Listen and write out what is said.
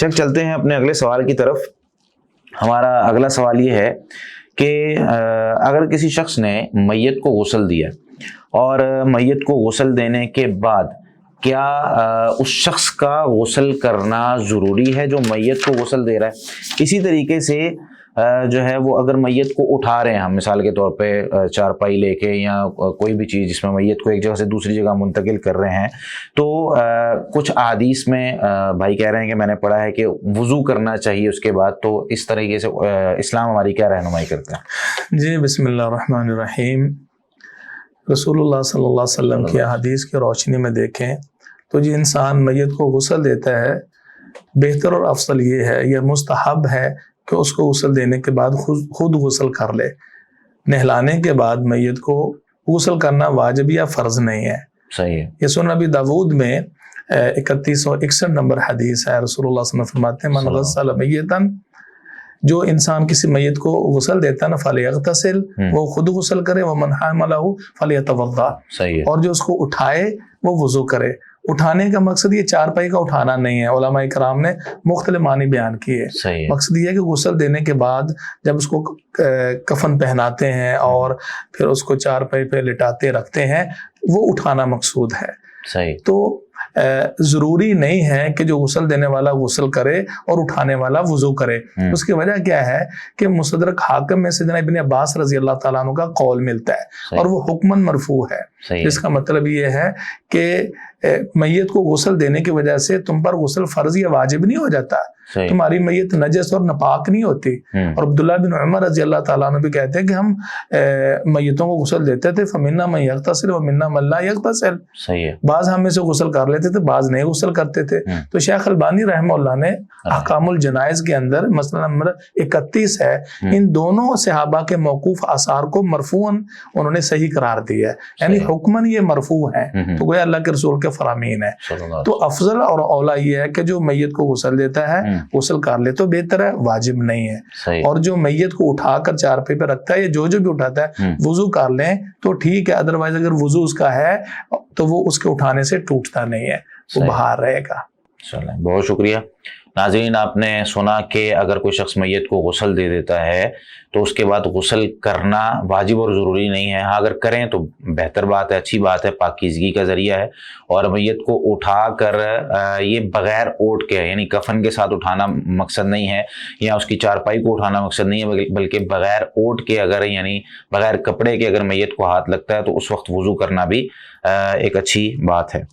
شیخ چلتے ہیں اپنے اگلے سوال کی طرف. ہمارا اگلا سوال یہ ہے کہ اگر کسی شخص نے میت کو غسل دیا اور میت کو غسل دینے کے بعد کیا اس شخص کا غسل کرنا ضروری ہے جو میت کو غسل دے رہا ہے؟ اسی طریقے سے جو ہے وہ اگر میت کو اٹھا رہے ہیں ہم مثال کے طور پہ چارپائی لے کے یا کوئی بھی چیز جس میں میت کو ایک جگہ سے دوسری جگہ منتقل کر رہے ہیں تو کچھ احادیث میں بھائی کہہ رہے ہیں کہ میں نے پڑھا ہے کہ وضو کرنا چاہیے اس کے بعد، تو اس طریقے سے اسلام ہماری کیا رہنمائی کرتا ہے؟ جی بسم اللہ الرحمن الرحیم. رسول اللہ صلی اللہ علیہ وسلم کی احادیث کی روشنی میں دیکھیں تو جو انسان میت کو غسل دیتا ہے بہتر اور افضل یہ ہے، یہ مستحب ہے کہ اس کو غسل دینے کے بعد خود غسل کر لے. نہلانے کے بعد میت کو غسل کرنا واجب یا فرض نہیں ہے. صحیح ہے. یہ سنن ابی داود میں 3161 نمبر حدیث ہے. رسول اللہ صلی اللہ علیہ وسلم فرماتے ہیں من غسل میتاً، جو انسان کسی میت کو غسل دیتا ہے نا فلیغتسل، وہ خود غسل کرے، ومن حملہ فلیتوضا، اور جو اس کو اٹھائے وہ وضو کرے. اٹھانے کا مقصد یہ چارپائی کا اٹھانا نہیں ہے، علماء کرام نے مختلف معنی بیان کیے. مقصد یہ ہے کہ غسل دینے کے بعد جب اس کو کفن پہناتے ہیں اور پھر اس کو چارپائی پہ لٹاتے رکھتے ہیں وہ اٹھانا مقصود ہے. صحیح. تو ضروری نہیں ہے کہ جو غسل دینے والا غسل کرے اور اٹھانے والا وضو کرے. اس کی وجہ کیا ہے کہ مستدرک حاکم میں سیدنا ابن عباس رضی اللہ تعالیٰ عنہ کا قول ملتا ہے اور وہ حکماً مرفوع ہے. جس کا مطلب یہ ہے کہ میت کو غسل دینے کی وجہ سے تم پر غسل فرض یا واجب نہیں ہو جاتا، تمہاری میت نجس اور ناپاک نہیں ہوتی. اور عبداللہ بن عمر رضی اللہ تعالیٰ عنہ بھی کہتے ہیں کہ ہم میتوں کو غسل دیتے تھے فمنا من یغتسل ومنا من لا یغتسل. بعض ہم میں سے غسل کر لیتے تھے، بعض نہیں غسل کرتے تھے. تو شیخ البانی رحمہ اللہ نے احکام الجنائز کے اندر مسئلہ نمبر 31 ہے، ان دونوں صحابہ کے موقوف آثار کو مرفوعاً انہوں نے صحیح قرار دیا ہے، یعنی حکماً یہ مرفوع ہے. تو گویا اللہ کے رسول کے فرامین ہے. تو افضل اور اولا یہ ہے کہ جو میت کو غسل دیتا ہے غسل کر لے تو بہتر ہے، واجب نہیں ہے. اور جو میت کو اٹھا کر چارپائی پہ رکھتا ہے یا جو بھی اٹھاتا ہے وضو کر لیں تو ٹھیک ہے، ادروائز اگر وضو اس کا ہے تو وہ اس کے اٹھانے سے ٹوٹتا نہیں ہے، وہ باہر رہے گا. چلیں، بہت شکریہ. ناظرین، آپ نے سنا کہ اگر کوئی شخص میت کو غسل دے دیتا ہے تو اس کے بعد غسل کرنا واجب اور ضروری نہیں ہے. ہاں اگر کریں تو بہتر بات ہے، اچھی بات ہے، پاکیزگی کا ذریعہ ہے. اور میت کو اٹھا کر یہ بغیر اوٹ کے، یعنی کفن کے ساتھ اٹھانا مقصد نہیں ہے یا اس کی چارپائی کو اٹھانا مقصد نہیں ہے، بلکہ بغیر اوٹ کے اگر یعنی بغیر کپڑے کے اگر میت کو ہاتھ لگتا ہے تو اس وقت وضو کرنا بھی ایک اچھی بات ہے.